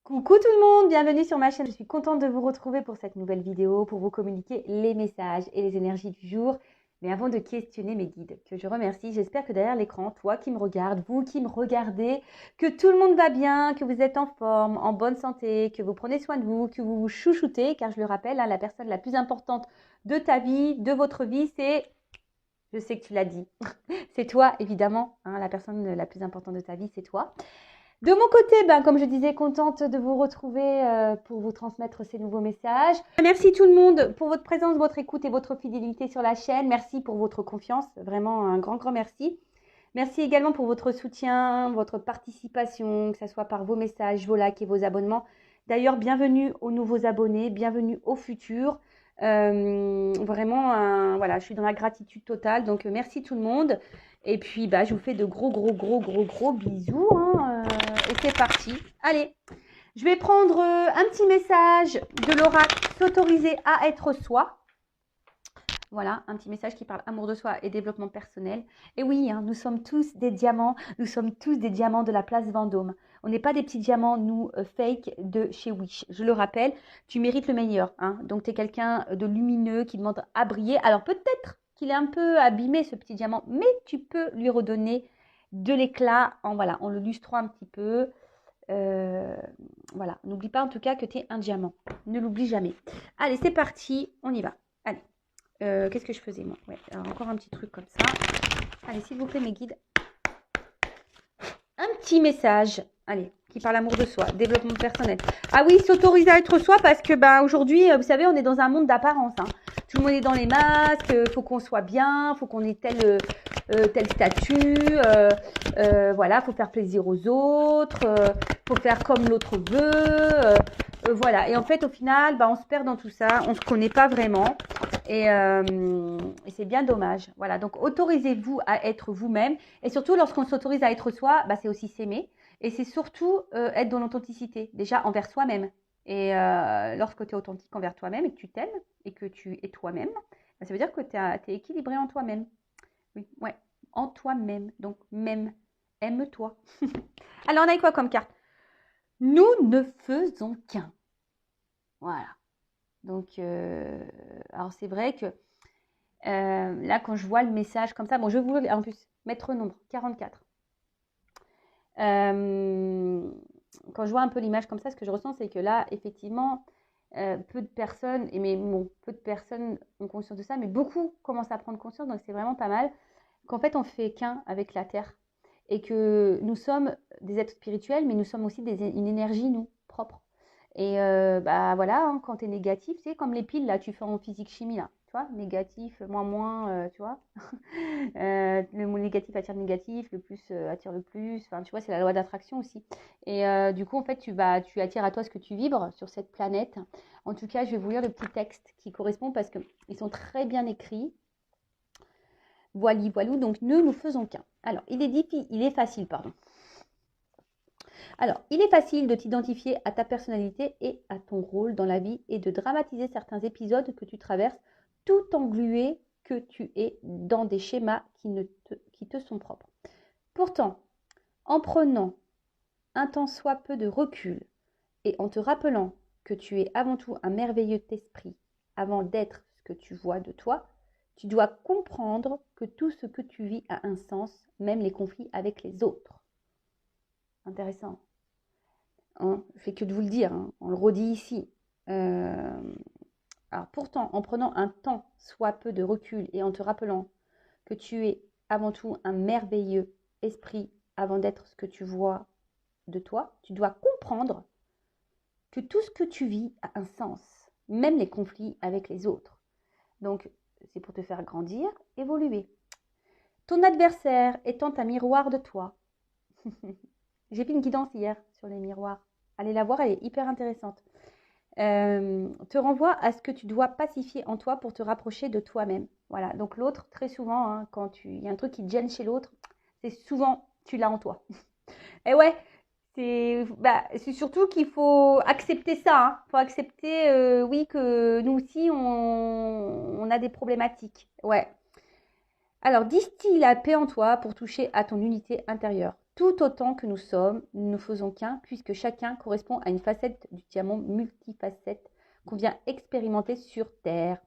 Coucou tout le monde, bienvenue sur ma chaîne. Je suis contente de vous retrouver pour cette nouvelle vidéo, pour vous communiquer les messages et les énergies du jour. Mais avant de questionner mes guides, que je remercie, j'espère que derrière l'écran, toi qui me regardes, vous qui me regardez, que tout le monde va bien, que vous êtes en forme, en bonne santé, que vous prenez soin de vous, que vous vous chouchoutez, car je le rappelle, la personne la plus importante de ta vie, de votre vie, c'est, je sais que tu l'as dit, c'est toi évidemment, la personne la plus importante de ta vie, c'est toi. De mon côté, comme je disais, contente de vous retrouver pour vous transmettre ces nouveaux messages. Merci tout le monde pour votre présence, votre écoute et votre fidélité sur la chaîne. Merci pour votre confiance, vraiment un grand merci. Merci également pour votre soutien, votre participation, que ce soit par vos messages, vos likes et vos abonnements. D'ailleurs, bienvenue aux nouveaux abonnés, bienvenue aux futurs. Vraiment, voilà, je suis dans la gratitude totale, donc merci tout le monde. Et puis, je vous fais de gros bisous. Et c'est parti. Allez, je vais prendre un petit message de l'oracle, s'autoriser à être soi. Voilà, un petit message qui parle amour de soi et développement personnel. Et oui, nous sommes tous des diamants. Nous sommes tous des diamants de la place Vendôme. On n'est pas des petits diamants, nous, fake de chez Wish. Je le rappelle, tu mérites le meilleur. Donc, tu es quelqu'un de lumineux qui demande à briller. Alors, peut-être qu'il est un peu abîmé, ce petit diamant, mais tu peux lui redonner de l'éclat en le lustrant un petit peu. Voilà, n'oublie pas en tout cas que tu es un diamant. Ne l'oublie jamais. Allez, c'est parti, on y va. Allez. Qu'est-ce que je faisais moi? Ouais, alors encore un petit truc comme ça. Allez, s'il vous plaît, mes guides. Un petit message, allez, qui parle amour de soi, développement personnel. Ah oui, s'autoriser à être soi parce que aujourd'hui, vous savez, on est dans un monde d'apparence. Tout le monde est dans les masques, faut qu'on soit bien, faut qu'on ait tel statut, voilà, faut faire plaisir aux autres, faut faire comme l'autre veut, voilà. Et en fait, au final, on se perd dans tout ça, on se connaît pas vraiment. Et c'est bien dommage. Voilà, donc autorisez-vous à être vous-même. Et surtout, lorsqu'on s'autorise à être soi, c'est aussi s'aimer. Et c'est surtout être dans l'authenticité, déjà envers soi-même. Et lorsque tu es authentique envers toi-même et que tu t'aimes et que tu es toi-même, ça veut dire que tu es équilibré en toi-même. Oui, ouais, en toi-même. Donc, même, aime-toi. Alors, on a quoi comme carte? Nous ne faisons qu'un. Voilà. Donc, alors c'est vrai que là, quand je vois le message comme ça, je vais vous en plus mettre nombre, 44. Quand je vois un peu l'image comme ça, ce que je ressens, c'est que là, effectivement, peu de personnes, peu de personnes ont conscience de ça, mais beaucoup commencent à prendre conscience, donc c'est vraiment pas mal, qu'en fait, on fait qu'un avec la Terre et que nous sommes des êtres spirituels, mais nous sommes aussi une énergie, nous, propre. Et voilà, quand tu es négatif, c'est comme les piles, là, tu fais en physique-chimie, là, tu vois, négatif, moins, tu vois. Le mot négatif attire le négatif, le plus attire le plus, enfin, tu vois, c'est la loi d'attraction aussi. Et du coup, en fait, tu attires à toi ce que tu vibres sur cette planète. En tout cas, je vais vous lire le petit texte qui correspond parce qu'ils sont très bien écrits. Voilou, donc nous faisons qu'un. Alors, il est facile. Alors, il est facile de t'identifier à ta personnalité et à ton rôle dans la vie et de dramatiser certains épisodes que tu traverses tout englué que tu es dans des schémas qui te sont propres. Pourtant, en prenant un tant soit peu de recul et en te rappelant que tu es avant tout un merveilleux esprit avant d'être ce que tu vois de toi, tu dois comprendre que tout ce que tu vis a un sens, même les conflits avec les autres. Intéressant. Je ne fais que de vous le dire, on le redit ici. Alors pourtant, en prenant un temps, soit peu de recul, et en te rappelant que tu es avant tout un merveilleux esprit avant d'être ce que tu vois de toi, tu dois comprendre que tout ce que tu vis a un sens, même les conflits avec les autres. Donc, c'est pour te faire grandir, évoluer. Ton adversaire étant un miroir de toi. J'ai fait une guidance hier sur les miroirs. Allez la voir, elle est hyper intéressante. Te renvoie à ce que tu dois pacifier en toi pour te rapprocher de toi-même. Voilà, donc l'autre, très souvent, quand il y a un truc qui te gêne chez l'autre, c'est souvent tu l'as en toi. Et ouais, c'est surtout qu'il faut accepter ça. Il faut accepter, oui, que nous aussi, on a des problématiques. Ouais. Alors, distille la paix en toi pour toucher à ton unité intérieure. Tout autant que nous sommes, nous ne faisons qu'un, puisque chacun correspond à une facette du diamant multifacette qu'on vient expérimenter sur Terre.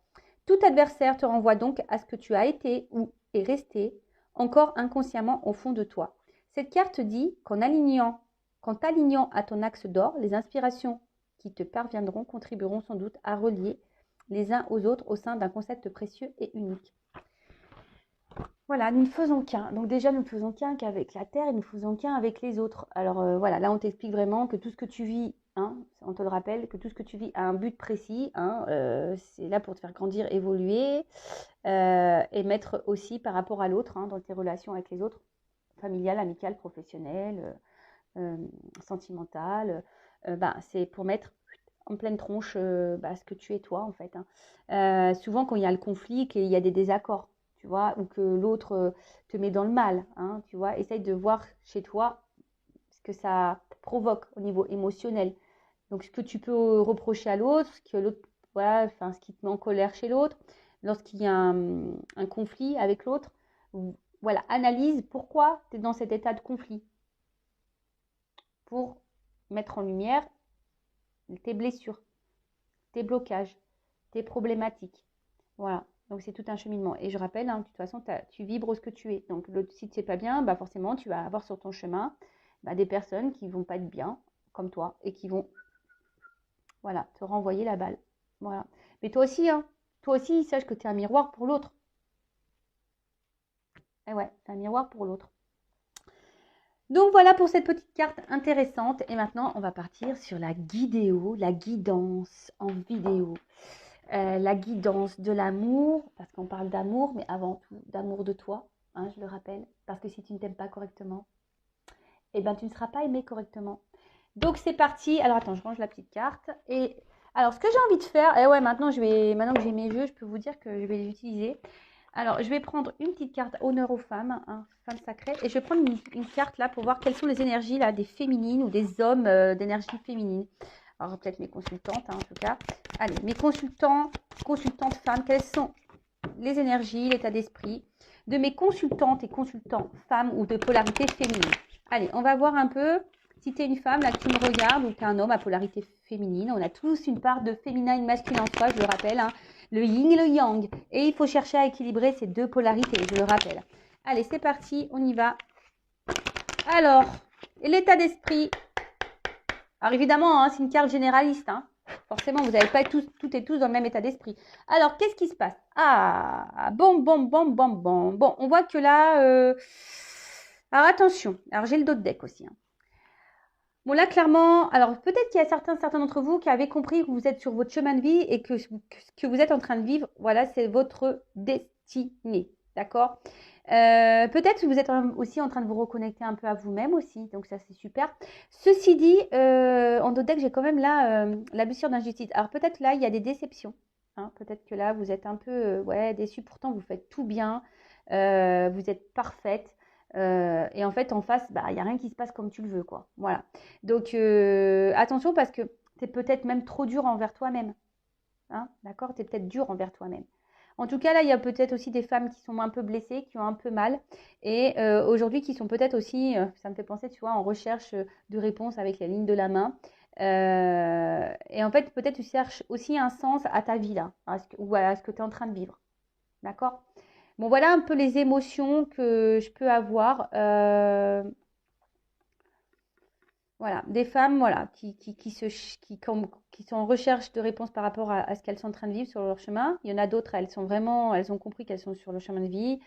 Tout adversaire te renvoie donc à ce que tu as été ou est resté encore inconsciemment au fond de toi. Cette carte dit qu'en t'alignant à ton axe d'or, les inspirations qui te parviendront contribueront sans doute à relier les uns aux autres au sein d'un concept précieux et unique. Voilà, nous ne faisons qu'un. Donc déjà, nous ne faisons qu'un qu'avec la Terre et nous ne faisons qu'un avec les autres. Alors voilà, là on t'explique vraiment que tout ce que tu vis, on te le rappelle, que tout ce que tu vis a un but précis. C'est là pour te faire grandir, évoluer et mettre aussi par rapport à l'autre, dans tes relations avec les autres, familiales, amicales, professionnelles, sentimentales. C'est pour mettre en pleine tronche ce que tu es toi en fait. Souvent quand il y a le conflit, qu'il y a des désaccords, tu vois, ou que l'autre te met dans le mal, tu vois, essaye de voir chez toi ce que ça provoque au niveau émotionnel. Donc ce que tu peux reprocher à l'autre, ce que l'autre, voilà, ce qui te met en colère chez l'autre, lorsqu'il y a un conflit avec l'autre, voilà, analyse pourquoi tu es dans cet état de conflit pour mettre en lumière tes blessures, tes blocages, tes problématiques. Voilà. Donc, c'est tout un cheminement. Et je rappelle, de toute façon, tu vibres ce que tu es. Donc, si tu ne sais pas bien, forcément, tu vas avoir sur ton chemin des personnes qui ne vont pas être bien, comme toi, et qui vont, voilà, te renvoyer la balle. Voilà. Mais toi aussi, sache que tu es un miroir pour l'autre. Et ouais, tu es un miroir pour l'autre. Donc, voilà pour cette petite carte intéressante. Et maintenant, on va partir sur la guidéo, la guidance en vidéo. La guidance de l'amour, parce qu'on parle d'amour, mais avant tout d'amour de toi, je le rappelle, parce que si tu ne t'aimes pas correctement, tu ne seras pas aimé correctement. Donc c'est parti. Alors attends, je range la petite carte. Et alors ce que j'ai envie de faire, maintenant que j'ai mes jeux, je peux vous dire que je vais les utiliser. Alors je vais prendre une petite carte honneur aux femmes, femmes sacrées, et je vais prendre une carte là pour voir quelles sont les énergies là des féminines ou des hommes d'énergie féminine. Alors, peut-être mes consultantes, en tout cas. Allez, mes consultantes femmes, quelles sont les énergies, l'état d'esprit de mes consultantes et consultants femmes ou de polarité féminine. Allez, on va voir un peu si tu es une femme là que tu me regardes ou tu es un homme à polarité féminine. On a tous une part de féminin et de masculin en soi, je le rappelle, le yin et le yang. Et il faut chercher à équilibrer ces deux polarités, je le rappelle. Allez, c'est parti, on y va. Alors, l'état d'esprit. Alors évidemment, c'est une carte généraliste. Forcément, vous n'allez pas être toutes et tous dans le même état d'esprit. Alors, qu'est-ce qui se passe? Bon. Bon, on voit que là... Alors, attention. Alors, j'ai le dos de deck aussi. Bon, là, clairement... Alors, peut-être qu'il y a certains d'entre vous qui avaient compris que vous êtes sur votre chemin de vie et que ce que vous êtes en train de vivre, voilà, c'est votre destinée. D'accord? Peut-être que vous êtes aussi en train de vous reconnecter un peu à vous-même aussi, donc ça c'est super. Ceci dit, en dos de deck, j'ai quand même là la blessure d'injustice. Alors peut-être là, il y a des déceptions. Peut-être que là, vous êtes un peu déçus. Pourtant, vous faites tout bien, vous êtes parfaite. Et en fait, en face, il n'y a rien qui se passe comme tu le veux, quoi. Voilà. Donc, attention parce que tu es peut-être même trop dur envers toi-même. D'accord? Tu es peut-être dur envers toi-même. En tout cas, là, il y a peut-être aussi des femmes qui sont un peu blessées, qui ont un peu mal. Et aujourd'hui, qui sont peut-être aussi, ça me fait penser, tu vois, en recherche de réponse avec la ligne de la main. Et en fait, peut-être tu cherches aussi un sens à ta vie, là, ou à ce que tu es en train de vivre. D'accord? Bon, voilà un peu les émotions que je peux avoir. Voilà, des femmes voilà, qui sont en recherche de réponses par rapport à ce qu'elles sont en train de vivre sur leur chemin. Il y en a d'autres, elles ont compris qu'elles sont sur le chemin de vie,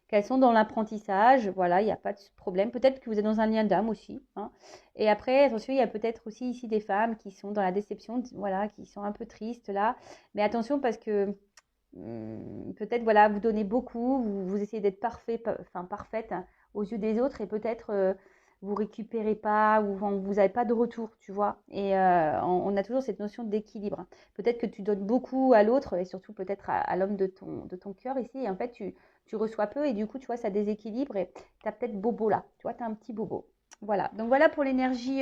qu'elles sont dans l'apprentissage. Voilà, il n'y a pas de problème. Peut-être que vous êtes dans un lien d'âme aussi. Et après, attention, il y a peut-être aussi ici des femmes qui sont dans la déception, voilà, qui sont un peu tristes là. Mais attention parce que peut-être, voilà, vous donnez beaucoup, vous essayez d'être parfaite aux yeux des autres et peut-être... vous récupérez pas ou vous n'avez pas de retour, tu vois. Et on a toujours cette notion d'équilibre. Peut-être que tu donnes beaucoup à l'autre et surtout peut-être à l'homme de ton cœur ici. Et en fait, tu reçois peu et du coup, tu vois, ça déséquilibre et tu as peut-être bobo là. Tu vois, tu as un petit bobo. Voilà. Donc, voilà pour l'énergie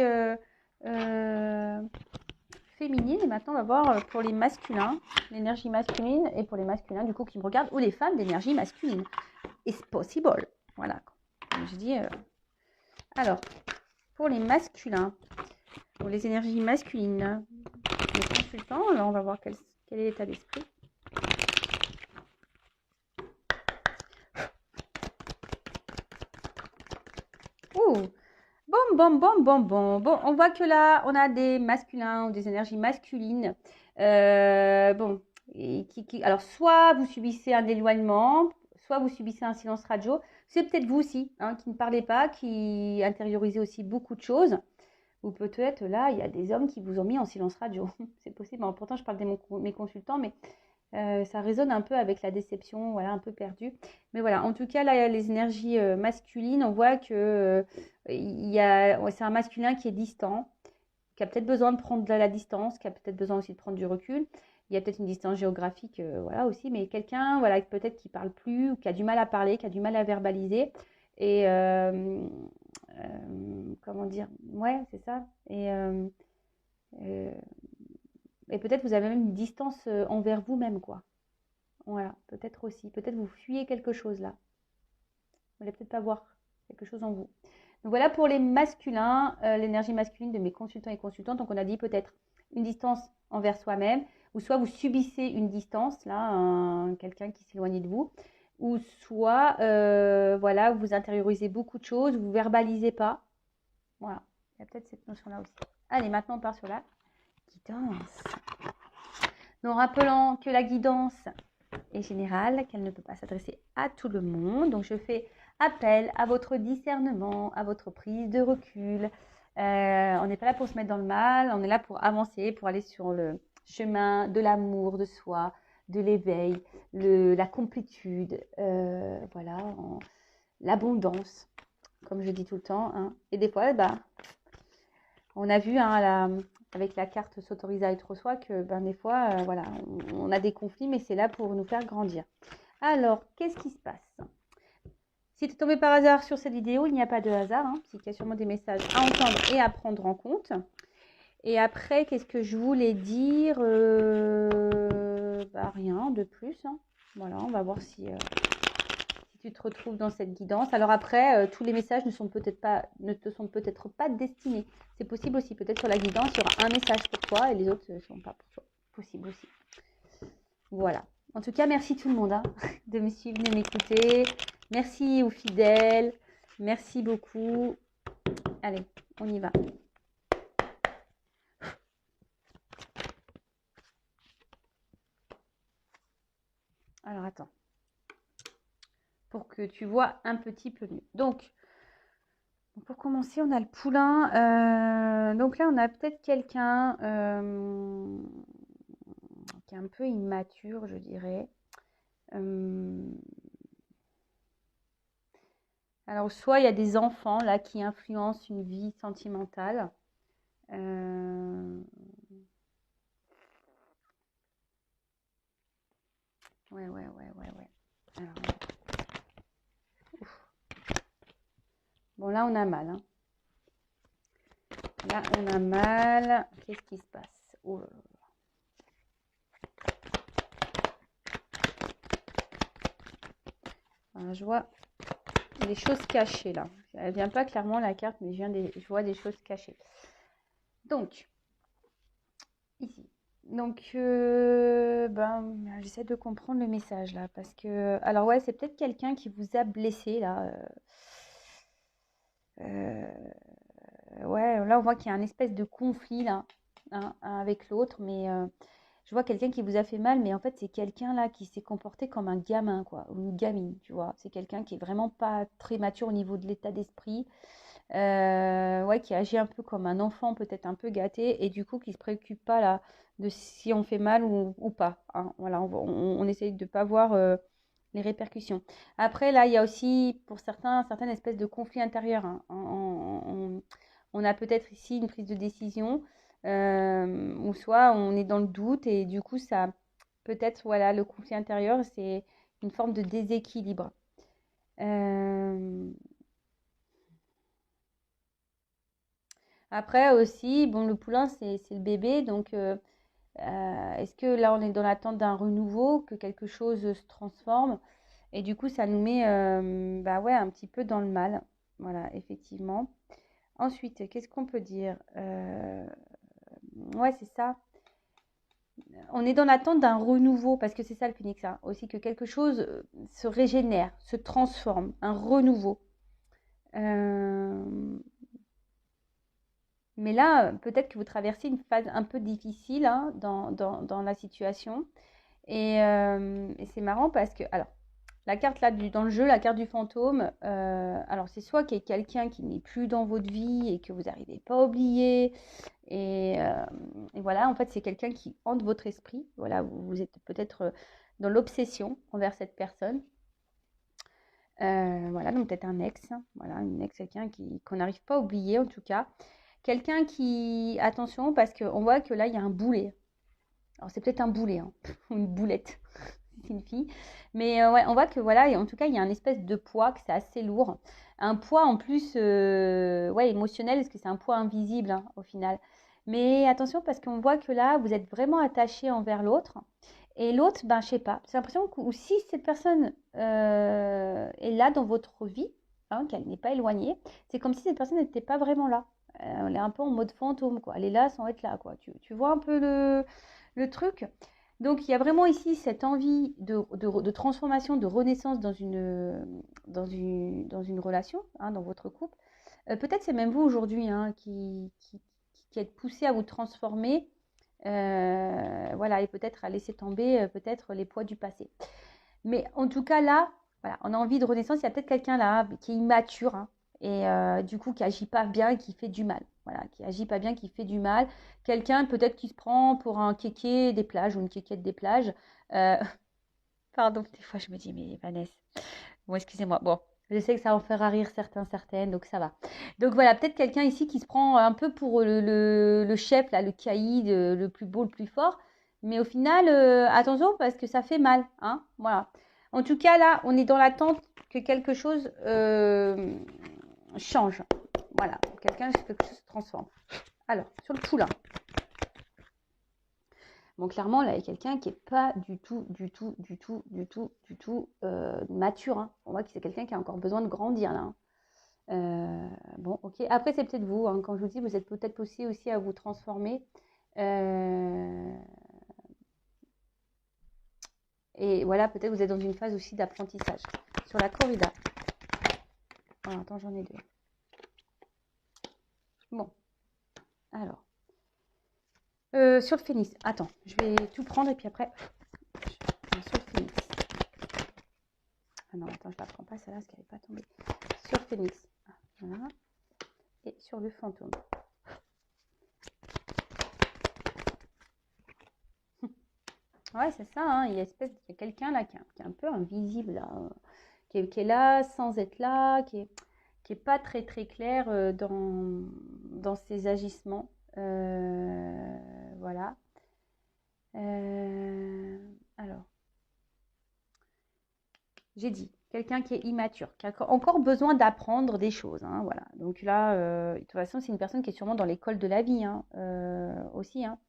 féminine. Et maintenant, on va voir pour les masculins. L'énergie masculine et pour les masculins, du coup, qui me regardent, ou les femmes d'énergie masculine. It's possible. Voilà. Comme je dis... Alors, pour les masculins, pour les énergies masculines, les consultants, alors on va voir quel est l'état d'esprit. Oh, bon, on voit que là, on a des masculins ou des énergies masculines. Bon, alors soit vous subissez un éloignement, soit vous subissez un silence radio. C'est peut-être vous aussi, hein, qui ne parlez pas, qui intériorisez aussi beaucoup de choses. Ou peut-être là, il y a des hommes qui vous ont mis en silence radio. C'est possible. Bon, pourtant, je parle de mes consultants, mais ça résonne un peu avec la déception, voilà, un peu perdue. Mais voilà, en tout cas, là, les énergies masculines, on voit que c'est un masculin qui est distant, qui a peut-être besoin de prendre de la distance, qui a peut-être besoin aussi de prendre du recul. Il y a peut-être une distance géographique, voilà aussi, mais quelqu'un, voilà, peut-être qui parle plus, ou qui a du mal à parler, qui a du mal à verbaliser. Et comment dire, ouais, c'est ça. Et peut-être vous avez même une distance envers vous-même, quoi. Voilà, peut-être aussi. Peut-être vous fuyez quelque chose là. Vous voulez peut-être pas voir quelque chose en vous. Donc voilà pour les masculins, l'énergie masculine de mes consultants et consultantes. Donc on a dit peut-être une distance envers soi-même, ou soit vous subissez une distance, là, quelqu'un qui s'éloigne de vous, ou soit voilà, vous intériorisez beaucoup de choses, vous verbalisez pas. Voilà, il y a peut-être cette notion-là aussi. Allez, maintenant on part sur la guidance. Donc rappelant que la guidance est générale, qu'elle ne peut pas s'adresser à tout le monde. Donc je fais appel à votre discernement, à votre prise de recul. On n'est pas là pour se mettre dans le mal, on est là pour avancer, pour aller sur le chemin de l'amour de soi, de l'éveil, la complétude, voilà, l'abondance, comme je dis tout le temps. Hein. Et des fois, bah, on a vu avec la carte s'autoriser à être soi que des fois, voilà, on a des conflits, mais c'est là pour nous faire grandir. Alors, qu'est-ce qui se passe? Si tu es tombé par hasard sur cette vidéo, il n'y a pas de hasard, hein, c'est qu'il y a sûrement des messages à entendre et à prendre en compte. Et après, qu'est-ce que je voulais dire? Rien de plus. Hein. Voilà, on va voir si tu te retrouves dans cette guidance. Alors après, tous les messages ne te sont peut-être pas destinés. C'est possible aussi. Peut-être sur la guidance, il y aura un message pour toi et les autres ne sont pas pour toi. Possible aussi. Voilà. En tout cas, merci tout le monde hein, de me suivre, de m'écouter. Merci aux fidèles. Merci beaucoup. Allez, on y va. Alors, attends. Pour que tu vois un petit peu mieux. Donc, pour commencer, on a le poulain. Donc là, on a peut-être quelqu'un qui est un peu immature, je dirais. Alors, soit il y a des enfants là qui influencent une vie sentimentale. Ouais. Alors, bon, là, on a mal. Hein. Là, on a mal. Qu'est-ce qui se passe? Oh là là. Alors, je vois des choses cachées là. Elle vient pas clairement la carte, mais je vois des choses cachées. Donc, ici. Donc, j'essaie de comprendre le message là, parce que, alors ouais, c'est peut-être quelqu'un qui vous a blessé là. Ouais, là on voit qu'il y a un espèce de conflit là, hein, avec l'autre, mais je vois quelqu'un qui vous a fait mal, mais en fait c'est quelqu'un là qui s'est comporté comme un gamin quoi, ou une gamine, tu vois. C'est quelqu'un qui est vraiment pas très mature au niveau de l'état d'esprit. Ouais, qui agit un peu comme un enfant, peut-être un peu gâté, et du coup qui se préoccupe pas là de si on fait mal ou pas. Hein. Voilà, on essaye de pas voir les répercussions. Après, là, il y a aussi pour certaines espèces de conflits intérieurs. Hein. On a peut-être ici une prise de décision, ou soit on est dans le doute, et du coup, ça peut-être, voilà, le conflit intérieur, c'est une forme de déséquilibre. Après aussi, bon, le poulain, c'est le bébé, donc est-ce que là, on est dans l'attente d'un renouveau, que quelque chose se transforme? Et du coup, ça nous met ouais, un petit peu dans le mal. Voilà, effectivement. Ensuite, qu'est-ce qu'on peut dire? Ouais, c'est ça. On est dans l'attente d'un renouveau, parce que c'est ça le phénix, hein, aussi que quelque chose se régénère, se transforme, un renouveau. Euh, Mais là, peut-être que vous traversez une phase un peu difficile hein, dans la situation. Et c'est marrant parce que, alors, la carte là dans le jeu, la carte du fantôme, alors c'est soit qu'il y ait quelqu'un qui n'est plus dans votre vie et que vous n'arrivez pas à oublier. Et voilà, en fait, c'est quelqu'un qui hante votre esprit. Voilà, vous êtes peut-être dans l'obsession envers cette personne. Voilà, donc peut-être un ex, hein, voilà, une ex, quelqu'un qu'on n'arrive pas à oublier en tout cas. Quelqu'un qui, attention, parce qu'on voit que là, il y a un boulet. Alors, c'est peut-être un boulet, hein, ou une boulette, c'est une fille. Mais ouais, on voit que voilà, et en tout cas, il y a une espèce de poids, que c'est assez lourd. Un poids en plus, ouais, émotionnel, parce que c'est un poids invisible hein, au final. Mais attention, parce qu'on voit que là, vous êtes vraiment attaché envers l'autre. Et l'autre, ben, je sais pas, j'ai l'impression que ou si cette personne est là dans votre vie, hein, qu'elle n'est pas éloignée, c'est comme si cette personne n'était pas vraiment là. Elle est un peu en mode fantôme, quoi. Elle est là sans être là, quoi. Tu vois un peu le truc? Donc, il y a vraiment ici cette envie de transformation, de renaissance dans une relation, hein, dans votre couple. Peut-être c'est même vous aujourd'hui hein, qui êtes poussé à vous transformer, voilà, et peut-être à laisser tomber peut-être les poids du passé. Mais en tout cas, là, voilà, on a envie de renaissance. Il y a peut-être quelqu'un là qui est immature hein, et du coup qui agit pas bien et qui fait du mal. Voilà, qui agit pas bien, qui fait du mal. Quelqu'un peut-être qui se prend pour un kéké des plages ou une kékette des plages. Euh, Pardon, des fois je me dis, mais Vanessa, bon, excusez-moi. Bon, je sais que ça en fera rire certains, certaines, donc ça va. Donc voilà, peut-être quelqu'un ici qui se prend un peu pour le chef, là, le caïd, le plus beau, le plus fort. Mais au final, attention parce que ça fait mal. Hein, voilà. En tout cas, là, on est dans l'attente que quelque chose change. Voilà, quelque chose se transforme. Alors, sur le coup là. Bon, clairement, là, il y a quelqu'un qui n'est pas du tout mature. Hein. On voit que c'est quelqu'un qui a encore besoin de grandir, là. Hein. Bon, ok. Après, c'est peut-être vous. Hein. Quand je vous dis, vous êtes peut-être aussi à vous transformer. Et voilà, peut-être vous êtes dans une phase aussi d'apprentissage. Sur la corrida. Oh, attends, j'en ai deux. Bon. Alors. Sur le phénix. Attends, je vais tout prendre et puis après... Sur le phénix. Ah non, attends, je la prends pas celle-là parce qu'elle n'est pas tombée. Sur le phénix. Voilà. Et sur le fantôme. Ouais, c'est ça, hein. Il y a quelqu'un là qui est un peu invisible, là, qui est là sans être là, qui est pas très très clair dans ses agissements. Voilà. Alors, j'ai dit, quelqu'un qui est immature, qui a encore besoin d'apprendre des choses. Hein, voilà. Donc là, de toute façon, c'est une personne qui est sûrement dans l'école de la vie hein, aussi. Hein.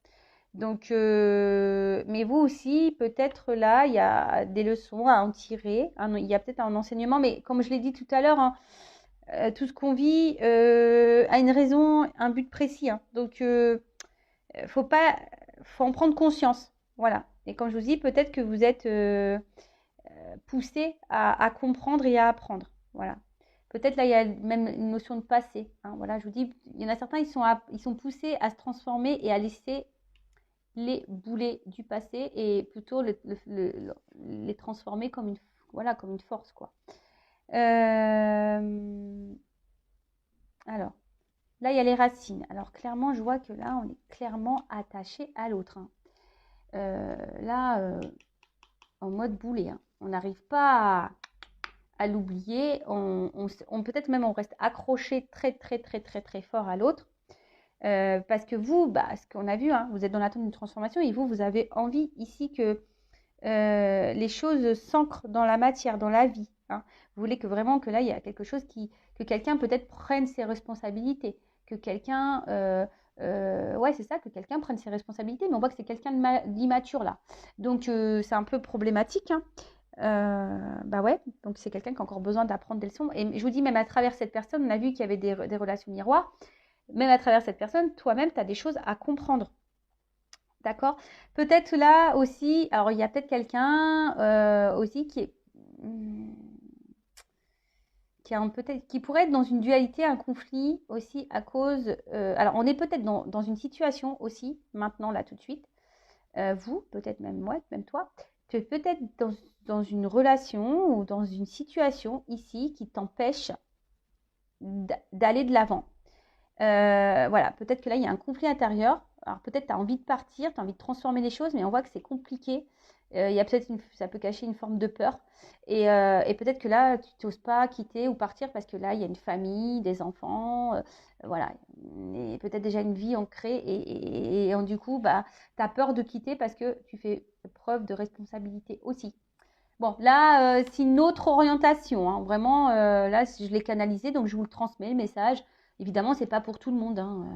Donc, mais vous aussi, peut-être là, il y a des leçons à en tirer. Hein, il y a peut-être un enseignement, mais comme je l'ai dit tout à l'heure, hein, tout ce qu'on vit a une raison, un but précis. Hein. Donc, faut en prendre conscience. Voilà. Et comme je vous dis, peut-être que vous êtes poussé à comprendre et à apprendre. Voilà. Peut-être là, il y a même une notion de passé. Hein. Voilà, je vous dis, il y en a certains, ils sont poussés à se transformer et à laisser les boulets du passé et plutôt les transformer comme une force, quoi. Alors, là, il y a les racines. Alors, clairement, je vois que là, on est clairement attaché à l'autre. Hein. Là, en mode boulet. Hein. On n'arrive pas à l'oublier. Peut-être même on reste accroché très, très, très, très, très fort à l'autre. Parce que vous, ce qu'on a vu, hein, vous êtes dans l'attente d'une transformation et vous avez envie ici que les choses s'ancrent dans la matière, dans la vie. Hein. Vous voulez que vraiment que là, il y a quelque chose que quelqu'un peut-être prenne ses responsabilités, que quelqu'un, ouais, c'est ça, que quelqu'un prenne ses responsabilités, mais on voit que c'est quelqu'un d'immature là. Donc, c'est un peu problématique. Hein. Bah ouais, donc c'est quelqu'un qui a encore besoin d'apprendre des leçons. Et je vous dis, même à travers cette personne, on a vu qu'il y avait des relations miroirs. Même à travers cette personne, toi-même, tu as des choses à comprendre. D'accord? Peut-être là aussi, alors il y a peut-être quelqu'un aussi qui pourrait être dans une dualité, un conflit aussi à cause. Alors on est peut-être dans une situation aussi, maintenant, là, tout de suite. Vous, peut-être même moi, même toi, tu es peut-être dans une relation ou dans une situation ici qui t'empêche d'aller de l'avant. Voilà, peut-être que là, il y a un conflit intérieur. Alors peut-être tu as envie de partir, tu as envie de transformer les choses, mais on voit que c'est compliqué. Il y a peut-être ça peut cacher une forme de peur. Et peut-être que là, tu n'oses pas quitter ou partir parce que là, il y a une famille, des enfants, voilà. Et peut-être déjà une vie ancrée. Et du coup, bah, tu as peur de quitter parce que tu fais preuve de responsabilité aussi. Bon, là, c'est une autre orientation, hein. Vraiment, là, je l'ai canalisé, donc je vous le transmets, le message. Évidemment, c'est pas pour tout le monde, hein.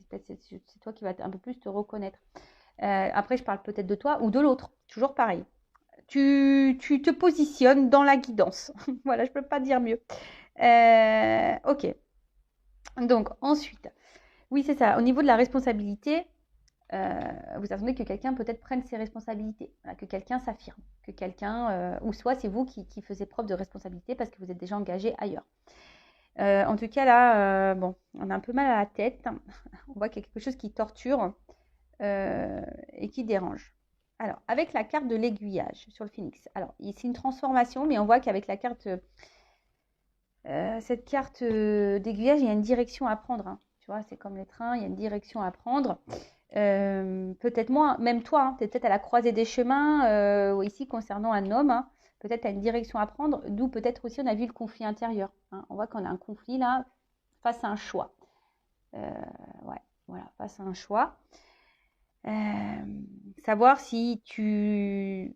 C'est toi qui vas un peu plus te reconnaître. Après, je parle peut-être de toi ou de l'autre. Toujours pareil. Tu te positionnes dans la guidance. Voilà, je peux pas dire mieux. Ok. Donc, ensuite, oui, c'est ça. Au niveau de la responsabilité, vous attendez que quelqu'un peut-être prenne ses responsabilités, voilà, que quelqu'un s'affirme, que quelqu'un, ou soit c'est vous qui faisiez preuve de responsabilité parce que vous êtes déjà engagé ailleurs. En tout cas là, bon, on a un peu mal à la tête, on voit qu'il y a quelque chose qui torture et qui dérange. Alors, avec la carte de l'aiguillage sur le phénix, alors c'est une transformation, mais on voit qu'avec la carte, cette carte d'aiguillage, il y a une direction à prendre, hein. Tu vois, c'est comme les trains, il y a une direction à prendre. Peut-être moi, même toi, hein, tu es peut-être à la croisée des chemins, ici concernant un homme, hein, peut-être tu as une direction à prendre, d'où peut-être aussi on a vu le conflit intérieur, hein. On voit qu'on a un conflit là face à un choix. Ouais, voilà, face à un choix. Savoir si tu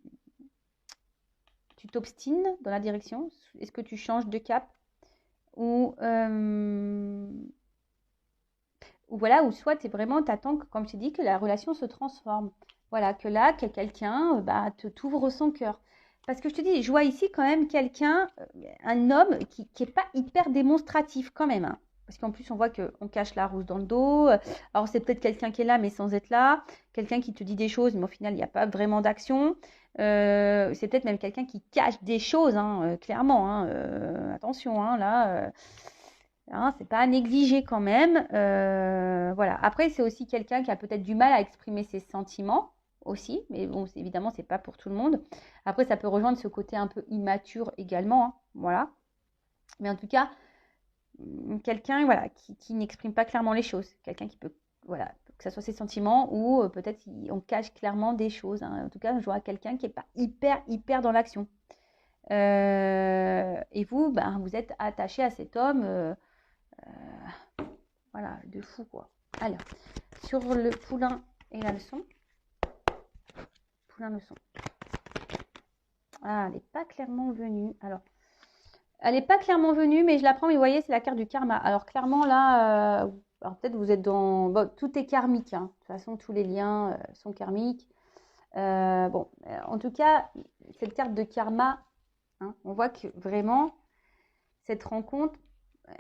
t'obstines dans la direction, est-ce que tu changes de cap ou voilà, ou soit tu es vraiment, t'attends, comme je t'ai dit, que la relation se transforme. Voilà, que là, que quelqu'un bah, t'ouvre son cœur. Parce que je te dis, je vois ici quand même quelqu'un, un homme qui n'est pas hyper démonstratif quand même, hein. Parce qu'en plus, on voit qu'on cache la rousse dans le dos. Alors, c'est peut-être quelqu'un qui est là, mais sans être là. Quelqu'un qui te dit des choses, mais au final, il n'y a pas vraiment d'action. C'est peut-être même quelqu'un qui cache des choses, hein, clairement, hein. Attention, hein, là. Hein, c'est pas à négliger quand même. Voilà. Après, c'est aussi quelqu'un qui a peut-être du mal à exprimer ses sentiments aussi, mais bon, évidemment, c'est pas pour tout le monde. Après, ça peut rejoindre ce côté un peu immature également, hein, voilà. Mais en tout cas, quelqu'un voilà, qui n'exprime pas clairement les choses. Quelqu'un qui peut, voilà, que ce soit ses sentiments ou peut-être on cache clairement des choses, hein. En tout cas, je vois quelqu'un qui n'est pas hyper dans l'action. Et vous, ben, vous êtes attaché à cet homme. Voilà, de fou quoi. Alors, sur le poulain et la leçon. Poulain leçon. Ah, elle n'est pas clairement venue. Alors, elle n'est pas clairement venue, mais je la prends. Mais vous voyez, c'est la carte du karma. Alors, clairement, là, alors peut-être vous êtes dans... Bon, tout est karmique, hein. De toute façon, tous les liens sont karmiques. Bon, en tout cas, cette carte de karma, hein, on voit que vraiment, cette rencontre,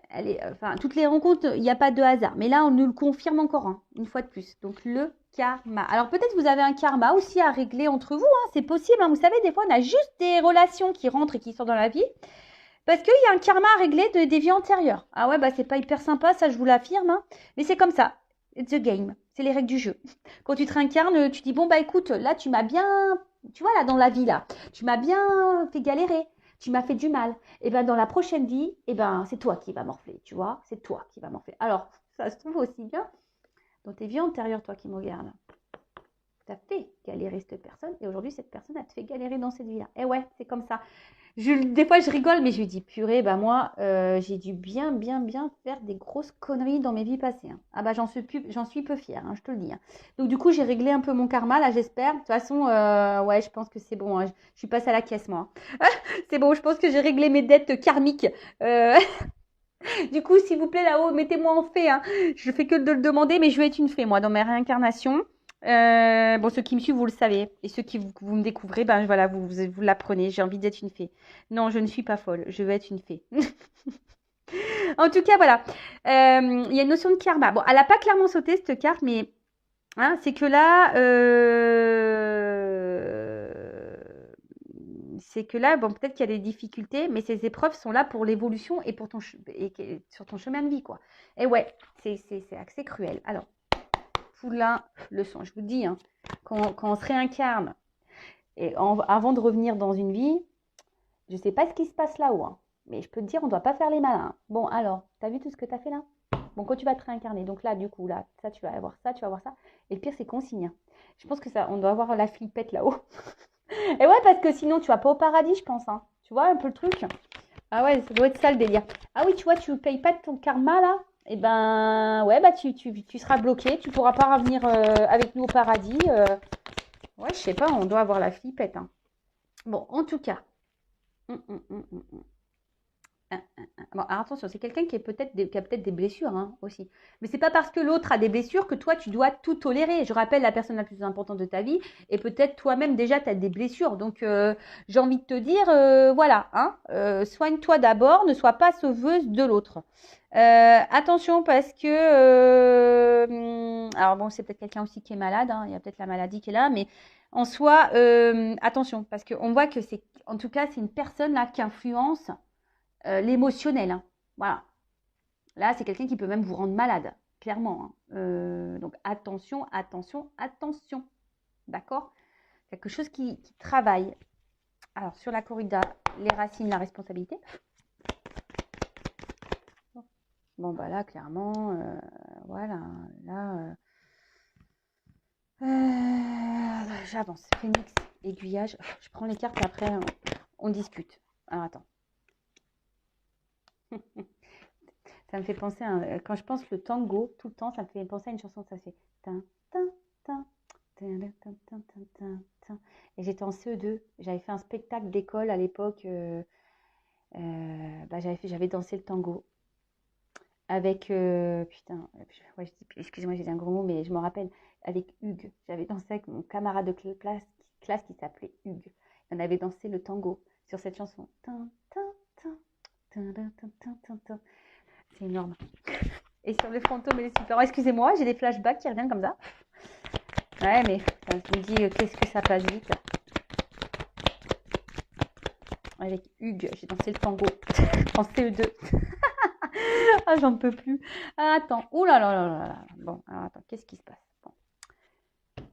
elle est, enfin, toutes les rencontres, il n'y a pas de hasard. Mais là, on nous le confirme encore, hein, une fois de plus. Donc, le karma. Alors, peut-être vous avez un karma aussi à régler entre vous, hein, c'est possible, hein. Vous savez, des fois, on a juste des relations qui rentrent et qui sortent dans la vie. Parce qu'il y a un karma à régler des vies antérieures. Ah ouais, bah c'est pas hyper sympa, ça je vous l'affirme, hein. Mais c'est comme ça. It's the game. C'est les règles du jeu. Quand tu te réincarnes, tu dis, bon bah écoute, là tu m'as bien... Tu vois, là dans la vie, là, tu m'as bien fait galérer. Tu m'as fait du mal. Et ben dans la prochaine vie, et ben c'est toi qui vas morfler, tu vois. C'est toi qui vas morfler. Alors, ça se trouve aussi bien dans tes vies antérieures, toi qui me regardes. Tu as fait galérer cette personne et aujourd'hui cette personne a te fait galérer dans cette vie-là. Et ouais, c'est comme ça. Des fois, je rigole, mais je lui dis, purée, bah moi, j'ai dû bien faire des grosses conneries dans mes vies passées, hein. Ah bah j'en suis peu fière, hein, je te le dis, hein. Donc du coup, j'ai réglé un peu mon karma, là, j'espère. De toute façon, ouais, je pense que c'est bon, hein. Je suis passée à la caisse, moi. C'est bon, je pense que j'ai réglé mes dettes karmiques. Du coup, s'il vous plaît, là-haut, mettez-moi en fée, hein. Je fais que de le demander, mais je vais être une fée, moi, dans mes réincarnations. Bon, ceux qui me suivent, vous le savez. Et ceux qui vous me découvrez, ben voilà, vous l'apprenez. J'ai envie d'être une fée. Non, je ne suis pas folle. Je veux être une fée. En tout cas, voilà. Il y a une notion de karma. Bon, elle n'a pas clairement sauté cette carte, mais hein, c'est que là, bon, peut-être qu'il y a des difficultés, mais ces épreuves sont là pour l'évolution et pour sur ton chemin de vie, quoi. Et ouais, c'est assez cruel. Alors, poulain, leçon, je vous dis, hein, quand on se réincarne, et avant de revenir dans une vie, je sais pas ce qui se passe là-haut, hein, mais je peux te dire, on doit pas faire les malins. Bon, alors, t'as vu tout ce que t'as fait là? Bon, quand tu vas te réincarner, donc là, du coup, là, ça, tu vas avoir ça, tu vas avoir ça. Et le pire, c'est consigne, hein. Je pense que ça, on doit avoir la flippette là-haut. Et ouais, parce que sinon, tu vas pas au paradis, je pense, hein. Tu vois un peu le truc? Ah ouais, ça doit être ça le délire. Ah oui, tu vois, tu payes pas de ton karma là? Eh ben, ouais, bah tu seras bloqué, tu pourras pas revenir avec nous au paradis. Ouais, je sais pas, on doit avoir la flippette, hein. Bon, en tout cas. Hum, hum, hum, hum, hum. Bon, alors attention, c'est quelqu'un qui qui a peut-être des blessures, hein, aussi. Mais c'est pas parce que l'autre a des blessures que toi tu dois tout tolérer. Je rappelle la personne la plus importante de ta vie et peut-être toi-même déjà tu as des blessures. Donc j'ai envie de te dire, voilà, hein, soigne-toi d'abord, ne sois pas sauveuse de l'autre. Attention parce que alors bon, c'est peut-être quelqu'un aussi qui est malade, hein, il y a peut-être la maladie qui est là, mais en soi, attention parce qu'on voit que c'est, en tout cas, c'est une personne là qui influence l'émotionnel, hein. Voilà. Là, c'est quelqu'un qui peut même vous rendre malade, clairement, hein. Donc attention, attention, attention. D'accord? Quelque chose qui travaille. Alors, sur la corrida, les racines, la responsabilité. Bon, bah là, clairement, voilà. Là, j'avance. Phénix, aiguillage. Je prends les cartes et après, on discute. Alors, attends. Ça me fait penser à, quand je pense le tango, tout le temps, ça me fait penser à une chanson, ça fait tin, tin, tin, tin, tin, tin, tin, tin, tin. Et j'étais en CE2, j'avais fait un spectacle d'école à l'époque, bah, j'avais dansé le tango avec, putain, ouais, excusez-moi, j'ai dit un gros mot, mais je me rappelle, avec Hugues. J'avais dansé avec mon camarade de classe qui s'appelait Hugues. On avait dansé le tango sur cette chanson. Tin, tin, tin, tin, tin, tin, tin, tin, tin. C'est énorme. Et sur les fantômes et les super. Oh, excusez-moi, j'ai des flashbacks qui reviennent comme ça. Ouais, mais ça me dit, qu'est-ce que ça passe vite. Avec Hugues, j'ai dansé le tango en CE2. Ah, j'en peux plus. Ah, attends. Ouh là là là là là. Bon, alors attends, qu'est-ce qui se passe?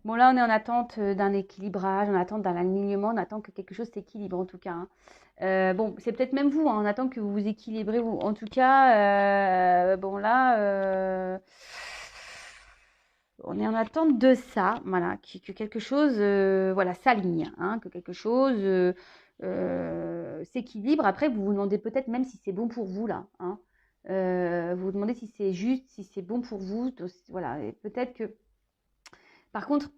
Bon, là, on est en attente d'un équilibrage, en attente d'un alignement, on attend que quelque chose s'équilibre en tout cas, hein. Bon, c'est peut-être même vous, hein, on attend que vous vous équilibrez. En tout cas, bon là, on est en attente de ça, voilà, que quelque chose, voilà, s'aligne, hein, que quelque chose s'équilibre. Après, vous vous demandez peut-être même si c'est bon pour vous là, hein. Vous vous demandez si c'est juste, si c'est bon pour vous, voilà. Et peut-être que, par contre,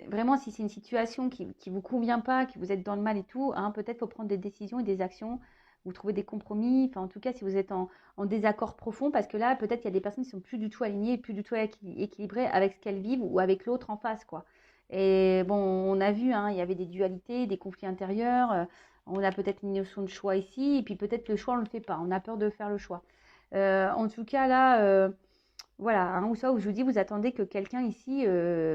vraiment, si c'est une situation qui ne vous convient pas, que vous êtes dans le mal et tout, hein, peut-être faut prendre des décisions et des actions, vous trouver des compromis. Enfin, en tout cas, si vous êtes en désaccord profond, parce que là, peut-être qu'il y a des personnes qui sont plus du tout alignées, plus du tout équilibrées avec ce qu'elles vivent ou avec l'autre en face, quoi. Et bon, on a vu, hein, il y avait des dualités, des conflits intérieurs. On a peut-être une notion de choix ici, et puis peut-être le choix, on ne le fait pas. On a peur de faire le choix. En tout cas, là, voilà, hein, ou ça, où je vous dis, vous attendez que quelqu'un ici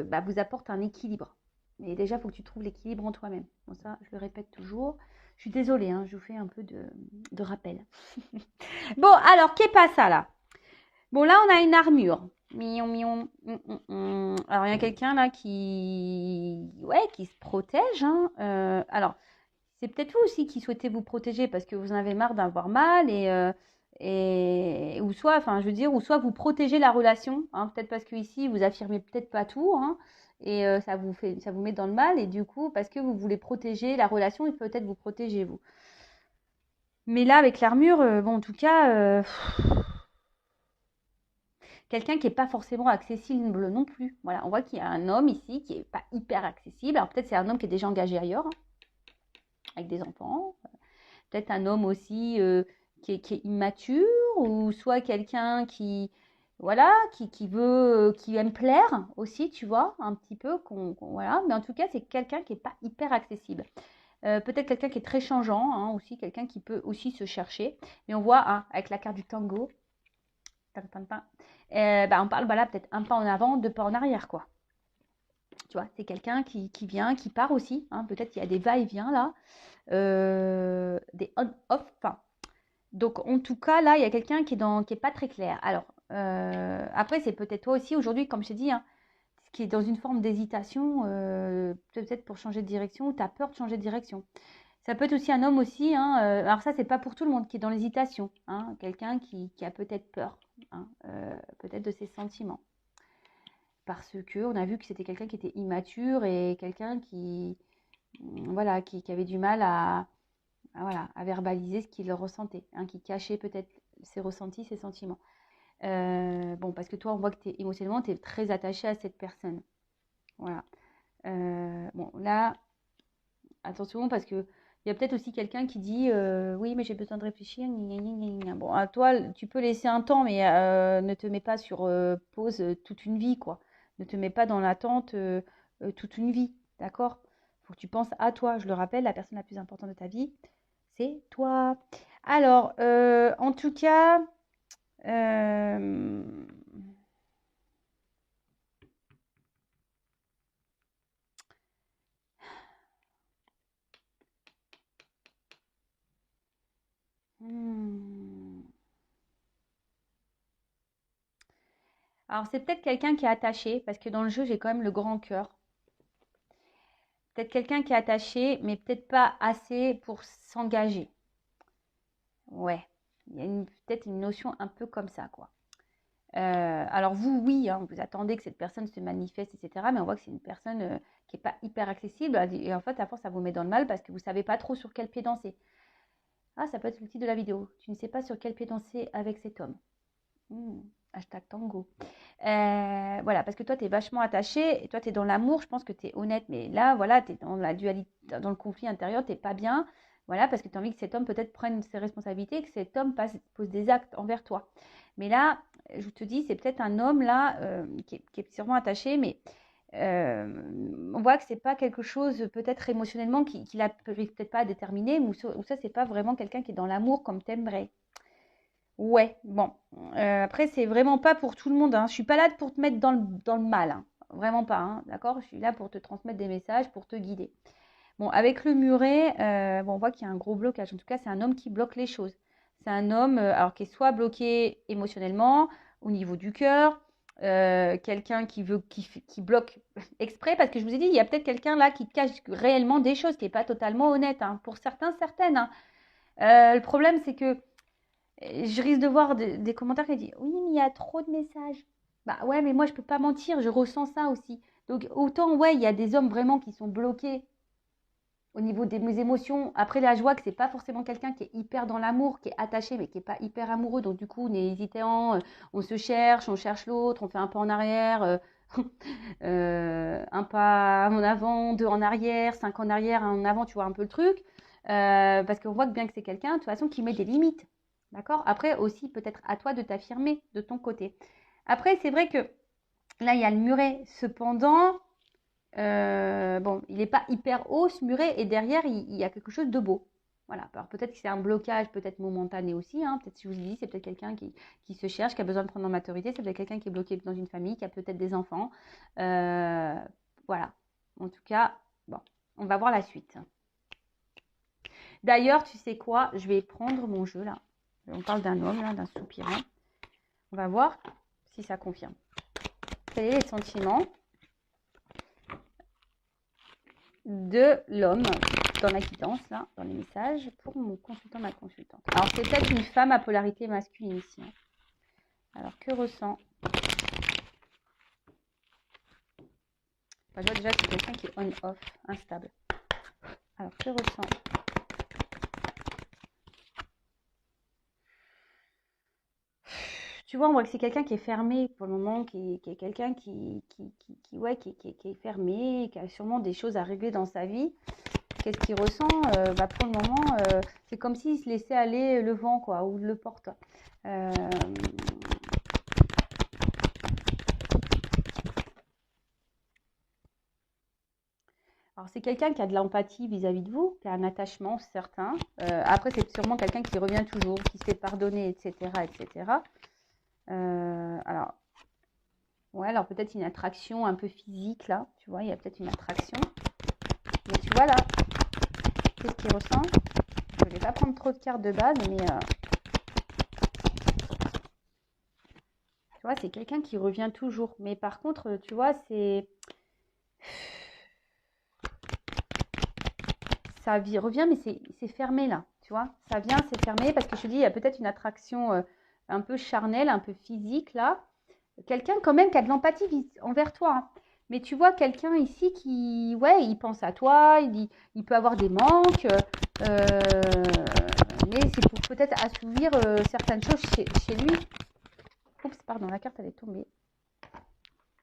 bah, vous apporte un équilibre. Mais déjà, il faut que tu trouves l'équilibre en toi-même. Bon, ça, je le répète toujours. Je suis désolée, hein, je vous fais un peu de rappel. Bon, alors, qu'est pas ça là? Bon, là, on a une armure. Mion, mion. Alors, il y a quelqu'un là ouais, qui se protège, hein. Alors, c'est peut-être vous aussi qui souhaitez vous protéger parce que vous en avez marre d'avoir mal et ou soit, enfin, je veux dire, ou soit vous protégez la relation, hein, peut-être parce que ici vous affirmez peut-être pas tout, hein, et ça vous met dans le mal et du coup parce que vous voulez protéger la relation et peut-être vous protéger vous. Mais là avec l'armure, bon en tout cas, quelqu'un qui n'est pas forcément accessible non plus. Voilà, on voit qu'il y a un homme ici qui est pas hyper accessible. Alors peut-être c'est un homme qui est déjà engagé ailleurs, hein, avec des enfants. Peut-être un homme aussi qui est immature ou soit quelqu'un qui, voilà, qui aime plaire aussi, tu vois, un petit peu, voilà. Mais en tout cas, c'est quelqu'un qui n'est pas hyper accessible. Peut-être quelqu'un qui est très changeant, hein, aussi, quelqu'un qui peut aussi se chercher. Mais on voit, hein, avec la carte du tango, on parle, voilà, peut-être un pas en avant, deux pas en arrière, quoi. Tu vois, c'est quelqu'un qui vient, qui part aussi, hein. Peut-être qu'il y a des va-et-vient là, des on-off, enfin. Donc, en tout cas, là, il y a quelqu'un qui est pas très clair. Alors, après, c'est peut-être toi aussi, aujourd'hui, comme je t'ai dit, hein, qui est dans une forme d'hésitation, peut-être pour changer de direction, ou tu as peur de changer de direction. Ça peut être aussi un homme aussi, hein, alors ça, c'est pas pour tout le monde, qui est dans l'hésitation, hein, quelqu'un qui a peut-être peur, hein, peut-être de ses sentiments. Parce qu'on a vu que c'était quelqu'un qui était immature et quelqu'un voilà, qui avait du mal voilà, à verbaliser ce qu'il ressentait, hein, qui cachait peut-être ses ressentis, ses sentiments. Bon, parce que toi, on voit que émotionnellement, tu es très attaché à cette personne. Voilà. Bon, là, attention, parce que il y a peut-être aussi quelqu'un qui dit oui, mais j'ai besoin de réfléchir. Gna, gna, gna, gna. Bon, à toi, tu peux laisser un temps, mais ne te mets pas sur pause toute une vie, quoi. Ne te mets pas dans l'attente toute une vie, d'accord? Il faut que tu penses à toi. Je le rappelle, la personne la plus importante de ta vie, c'est toi. Alors, en tout cas, euh, hmm. Alors, c'est peut-être quelqu'un qui est attaché, parce que dans le jeu, j'ai quand même le grand cœur. Peut-être quelqu'un qui est attaché, mais peut-être pas assez pour s'engager. Ouais, il y a peut-être une notion un peu comme ça, quoi. Alors vous, oui, hein, vous attendez que cette personne se manifeste, etc. Mais on voit que c'est une personne qui n'est pas hyper accessible. Et en fait, à force, ça vous met dans le mal parce que vous ne savez pas trop sur quel pied danser. Ah, ça peut être le titre de la vidéo. Tu ne sais pas sur quel pied danser avec cet homme. Hashtag tango. Voilà, parce que toi, tu es vachement attaché, et toi, tu es dans l'amour, je pense que tu es honnête, mais là, voilà, tu es dans la dualité, dans le conflit intérieur, tu n'es pas bien, voilà, parce que tu as envie que cet homme peut-être prenne ses responsabilités, et que cet homme pose des actes envers toi. Mais là, je te dis, c'est peut-être un homme, là, qui est sûrement attaché, mais on voit que c'est pas quelque chose, peut-être émotionnellement, qu'il n'arrive peut-être pas à déterminer, ou ça, c'est pas vraiment quelqu'un qui est dans l'amour comme t'aimerais. Ouais, bon. Après, c'est vraiment pas pour tout le monde, hein. Je suis pas là pour te mettre dans le mal, hein. Vraiment pas, hein, d'accord? Je suis là pour te transmettre des messages, pour te guider. Bon, avec le muret, bon, on voit qu'il y a un gros blocage. En tout cas, c'est un homme qui bloque les choses. C'est un homme, alors qui est soit bloqué émotionnellement, au niveau du cœur, quelqu'un qui bloque exprès, parce que je vous ai dit, il y a peut-être quelqu'un là qui cache réellement des choses, qui n'est pas totalement honnête, hein. Pour certains, certaines, hein. Le problème, c'est que je risque de voir des commentaires qui disent oui, mais il y a trop de messages. Bah ouais, mais moi je peux pas mentir, je ressens ça aussi. Donc autant, ouais, il y a des hommes vraiment qui sont bloqués au niveau de mes émotions. Après, là, je vois que c'est pas forcément quelqu'un qui est hyper dans l'amour, qui est attaché, mais qui est pas hyper amoureux. Donc du coup, on est hésitant, on se cherche, on cherche l'autre, on fait un pas en arrière, un pas en avant, deux en arrière, cinq en arrière, un en avant, tu vois un peu le truc. Parce qu'on voit bien que c'est quelqu'un, de toute façon, qui met des limites. D'accord? Après, aussi, peut-être à toi de t'affirmer de ton côté. Après, c'est vrai que là, il y a le muret. Cependant, bon, il n'est pas hyper haut, ce muret, et derrière, il y a quelque chose de beau. Voilà. Alors, peut-être que c'est un blocage, peut-être momentané aussi, hein. Peut-être, si je vous dis, c'est peut-être quelqu'un qui se cherche, qui a besoin de prendre en maturité. C'est peut-être quelqu'un qui est bloqué dans une famille, qui a peut-être des enfants. Voilà. En tout cas, bon, on va voir la suite. D'ailleurs, tu sais quoi? Je vais prendre mon jeu, là. On parle d'un homme, là, d'un soupirant. On va voir si ça confirme. Quels sont les sentiments de l'homme dans la guidance, là, dans les messages, pour mon consultant, ma consultante. Alors, c'est peut-être une femme à polarité masculine ici, hein. Alors, que ressent? Enfin, je vois déjà que c'est quelqu'un qui est on-off, instable. Alors, que ressent? Tu vois, on voit que c'est quelqu'un qui est fermé pour le moment, qui est quelqu'un qui est fermé, qui a sûrement des choses à régler dans sa vie. Qu'est-ce qu'il ressent? Pour le moment, c'est comme s'il se laissait aller le vent, quoi, ou le porte. Alors, c'est quelqu'un qui a de l'empathie vis-à-vis de vous, qui a un attachement certain. Après, c'est sûrement quelqu'un qui revient toujours, qui se fait pardonner, etc., etc. Alors, ouais, alors peut-être une attraction un peu physique, là. Tu vois, il y a peut-être une attraction. Mais tu vois, là, qu'est-ce qu'il ressent? Je ne vais pas prendre trop de cartes de base, mais... tu vois, c'est quelqu'un qui revient toujours. Mais par contre, tu vois, c'est... ça revient, mais c'est fermé là, tu vois. Ça vient, c'est fermé, parce que je te dis, il y a peut-être une attraction un peu charnelle, un peu physique là. Quelqu'un quand même qui a de l'empathie envers toi. Hein. Mais tu vois, quelqu'un ici qui, ouais, il pense à toi, il peut avoir des manques, mais c'est pour peut-être assouvir certaines choses chez lui. Oups, pardon, la carte elle est tombée.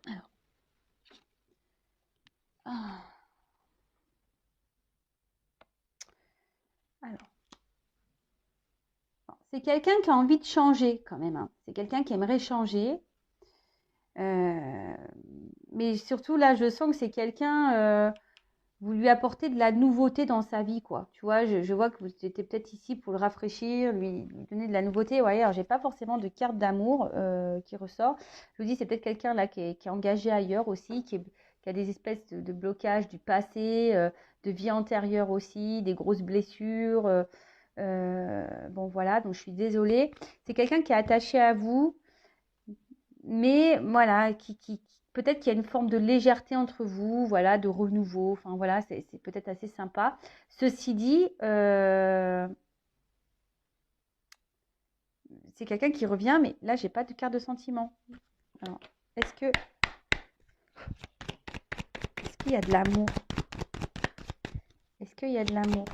Alors. Ah. Alors. C'est quelqu'un qui a envie de changer quand même. Hein. C'est quelqu'un qui aimerait changer. Mais surtout là, je sens que c'est quelqu'un, vous lui apportez de la nouveauté dans sa vie, quoi. Tu vois, je vois que vous étiez peut-être ici pour le rafraîchir, lui donner de la nouveauté. Ouais, alors j'ai pas forcément de carte d'amour qui ressort. Je vous dis, c'est peut-être quelqu'un là qui est engagé ailleurs aussi, qui a des espèces de blocages du passé, de vie antérieure aussi, des grosses blessures. Bon voilà, donc je suis désolée. C'est quelqu'un qui est attaché à vous, mais voilà, peut-être qu'il y a une forme de légèreté entre vous, voilà, de renouveau. Enfin voilà, c'est peut-être assez sympa. Ceci dit, c'est quelqu'un qui revient, mais là, j'ai pas de carte de sentiment. Alors, est-ce qu'il y a de l'amour? Est-ce qu'il y a de l'amour?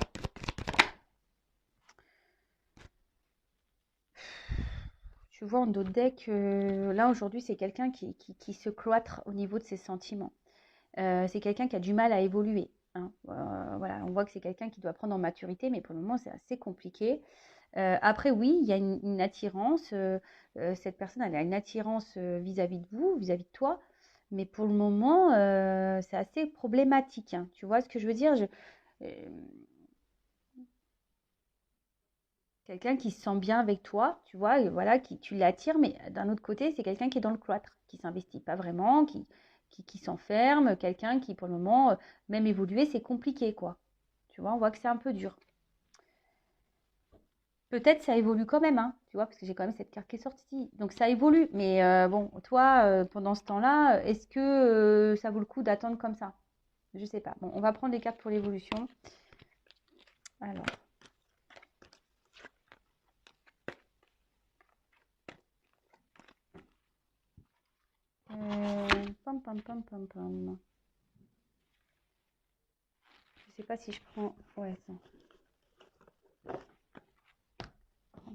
Tu vois en d'autres decks, là aujourd'hui, c'est quelqu'un qui se cloître au niveau de ses sentiments. C'est quelqu'un qui a du mal à évoluer. Hein. Voilà, on voit que c'est quelqu'un qui doit prendre en maturité, mais pour le moment, c'est assez compliqué. Après, oui, il y a une attirance. Cette personne, elle a une attirance vis-à-vis de vous, vis-à-vis de toi. Mais pour le moment, c'est assez problématique. Hein. Tu vois ce que je veux dire? Quelqu'un qui se sent bien avec toi, tu vois, et voilà, tu l'attires, mais d'un autre côté, c'est quelqu'un qui est dans le cloître, qui s'investit pas vraiment, qui s'enferme, quelqu'un qui, pour le moment, même évoluer, c'est compliqué, quoi. Tu vois, on voit que c'est un peu dur. Peut-être ça évolue quand même, hein, tu vois, parce que j'ai quand même cette carte qui est sortie. Donc ça évolue, mais bon, toi, pendant ce temps-là, est-ce que ça vaut le coup d'attendre comme ça? Je sais pas. Bon, on va prendre des cartes pour l'évolution. Alors. Pam, pam, pam, pam, pam. Je sais pas si je prends... Ouais, ça.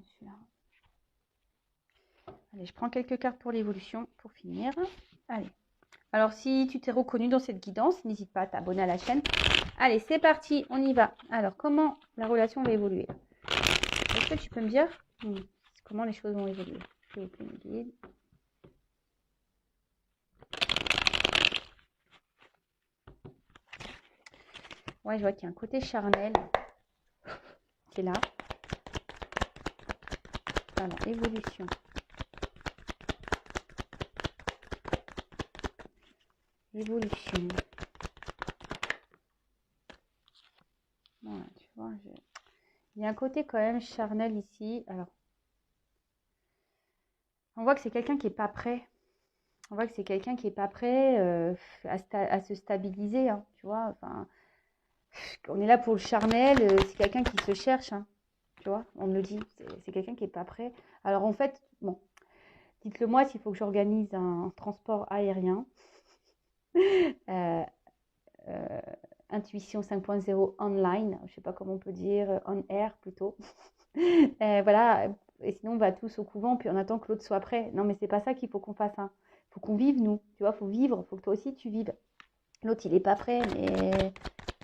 Celui-là. Allez, je prends quelques cartes pour l'évolution pour finir. Allez. Alors, si tu t'es reconnu dans cette guidance, n'hésite pas à t'abonner à la chaîne. Allez, c'est parti, on y va. Alors, comment la relation va évoluer? Est-ce que tu peux me dire comment les choses vont évoluer? S'il vous plaît, me guide. Ouais, je vois qu'il y a un côté charnel qui est là. Alors, évolution. Évolution. Voilà, tu vois, il y a un côté quand même charnel ici. Alors, on voit que c'est quelqu'un qui n'est pas prêt. On voit que c'est quelqu'un qui n'est pas prêt à se stabiliser, hein, tu vois. Enfin, on est là pour le charnel, c'est quelqu'un qui se cherche, hein, tu vois, on me le dit. C'est quelqu'un qui n'est pas prêt. Alors en fait, bon, dites-le moi s'il faut que j'organise un transport aérien. Intuition 5.0 online, je ne sais pas comment on peut dire, on air plutôt. Voilà, et sinon on va tous au couvent, puis on attend que l'autre soit prêt. Non, mais c'est pas ça qu'il faut qu'on fasse. Hein. Il faut qu'on vive, nous. Tu vois, il faut vivre, il faut que toi aussi tu vives. L'autre, il n'est pas prêt, mais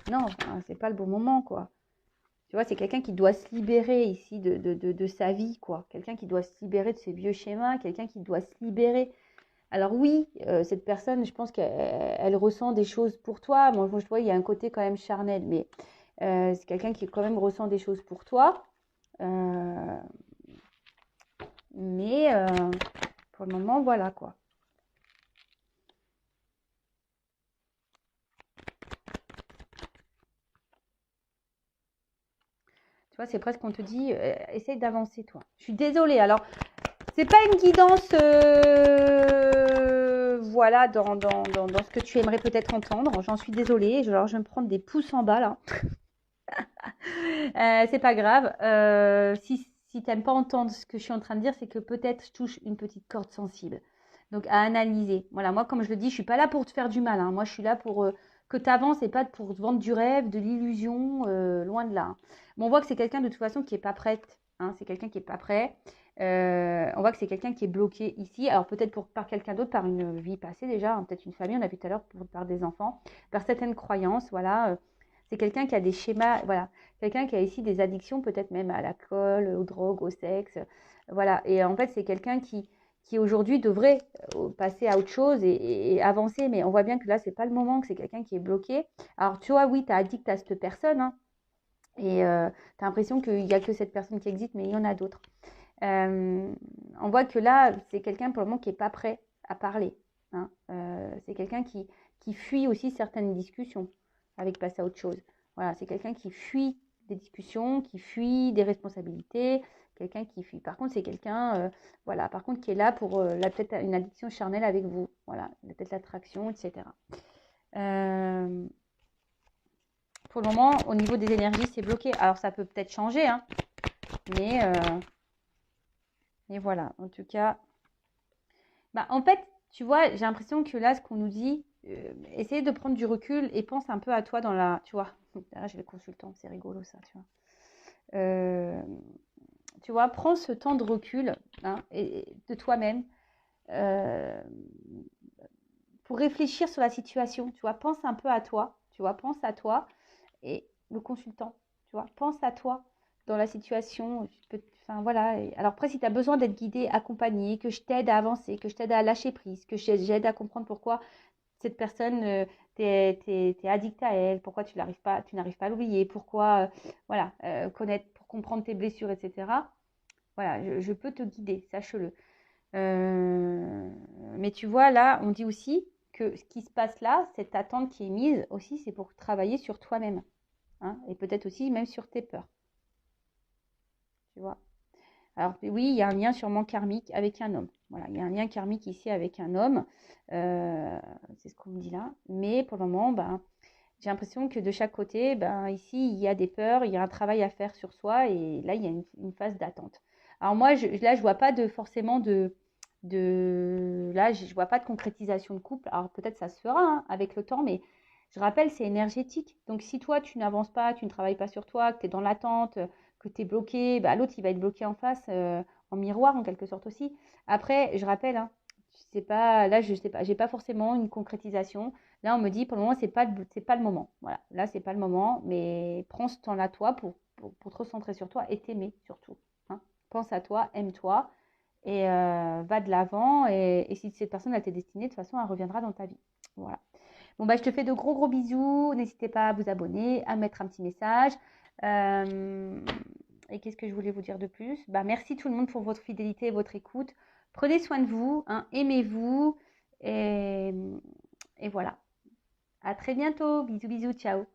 non, enfin, c'est pas le bon moment, quoi. Tu vois, c'est quelqu'un qui doit se libérer ici de sa vie, quoi. Quelqu'un qui doit se libérer de ses vieux schémas, quelqu'un qui doit se libérer Alors oui, cette personne, je pense qu'elle ressent des choses pour toi. Moi, je vois, il y a un côté quand même charnel, mais c'est quelqu'un qui quand même ressent des choses pour toi. Euh, mais pour le moment, voilà quoi. Tu vois, c'est presque qu'on te dit, essaye d'avancer toi. Je suis désolée. Alors, c'est pas une guidance, voilà, dans ce que tu aimerais peut-être entendre. J'en suis désolée. Alors, je vais me prendre des pouces en bas là. C'est pas grave. Si t'aimes pas entendre ce que je suis en train de dire, c'est que peut-être je touche une petite corde sensible. Donc à analyser. Voilà, moi comme je le dis, je suis pas là pour te faire du mal, hein. Moi je suis là pour que tu avances et pas pour te vendre du rêve, de l'illusion, loin de là, hein. Mais on voit que c'est quelqu'un de toute façon qui est pas prête, hein. C'est quelqu'un qui est pas prêt. On voit que c'est quelqu'un qui est bloqué ici. Alors peut-être par quelqu'un d'autre, par une vie passée déjà, hein, peut-être une famille, on a vu tout à l'heure, par des enfants, par certaines croyances, voilà. C'est quelqu'un qui a des schémas, voilà. Quelqu'un qui a ici des addictions, peut-être même à l'alcool, aux drogues, au sexe. Voilà. Et en fait, c'est quelqu'un qui aujourd'hui devrait passer à autre chose et avancer. Mais on voit bien que là, c'est pas le moment, que c'est quelqu'un qui est bloqué. Alors, tu vois, oui, tu as addict à cette personne, hein, et tu as l'impression qu'il n'y a que cette personne qui existe, mais il y en a d'autres. On voit que là, c'est quelqu'un pour le moment qui n'est pas prêt à parler, hein. C'est quelqu'un qui fuit aussi certaines discussions avec passer à autre chose. Voilà, c'est quelqu'un qui fuit des discussions, qui fuit des responsabilités, quelqu'un qui fuit. Par contre, c'est quelqu'un, voilà, par contre, qui est là pour peut-être une addiction charnelle avec vous. Voilà, peut-être l'attraction, etc. Euh, pour le moment, au niveau des énergies, c'est bloqué. Alors, ça peut peut-être changer, hein, mais, voilà. En tout cas, bah, en fait, tu vois, j'ai l'impression que là, ce qu'on nous dit, essayez de prendre du recul et pense un peu à toi dans la. Tu vois, là, j'ai le consultant, c'est rigolo ça, tu vois. Euh, Tu vois, prends ce temps de recul, hein, de toi-même, euh, pour réfléchir sur la situation. Tu vois, pense un peu à toi. Tu vois, pense à toi et le consultant. Tu vois, pense à toi dans la situation. Enfin voilà. Alors après, si tu as besoin d'être guidé, accompagné, que je t'aide à avancer, que je t'aide à lâcher prise, que j'aide à comprendre pourquoi cette personne, t'es addict à elle, pourquoi tu n'arrives pas à l'oublier, pourquoi, voilà, connaître, pour comprendre tes blessures, etc. Voilà, je peux te guider, sache-le. Mais tu vois, là, on dit aussi que ce qui se passe là, cette attente qui est mise aussi, c'est pour travailler sur toi-même, hein, et peut-être aussi même sur tes peurs, tu vois. Alors oui, il y a un lien sûrement karmique avec un homme. Voilà, il y a un lien karmique ici avec un homme. C'est ce qu'on me dit là. Mais pour le moment, ben, j'ai l'impression que de chaque côté, ben, ici, il y a des peurs, il y a un travail à faire sur soi et là, il y a une phase d'attente. Alors moi, là, je vois pas forcément là, je vois pas de concrétisation de couple. Alors peut-être ça se fera, hein, avec le temps, mais je rappelle, c'est énergétique. Donc si toi, tu n'avances pas, tu ne travailles pas sur toi, que tu es dans l'attente, que tu es bloqué, bah, l'autre, il va être bloqué en face, en miroir en quelque sorte aussi. Après, je rappelle, hein, c'est pas, là, je sais pas, j'ai pas forcément une concrétisation. Là, on me dit, pour le moment, c'est pas le moment. Voilà, là, c'est pas le moment, mais prends ce temps-là, toi, pour te recentrer sur toi et t'aimer surtout, hein. Pense à toi, aime-toi et va de l'avant. Et si cette personne, elle t'est destinée, de toute façon, elle reviendra dans ta vie. Voilà. Bon, bah, je te fais de gros, gros bisous. N'hésitez pas à vous abonner, à mettre un petit message. Euh, et qu'est-ce que je voulais vous dire de plus? Bah, merci tout le monde pour votre fidélité et votre écoute. Prenez soin de vous, hein, aimez-vous. Et voilà. À très bientôt. Bisous, bisous, ciao.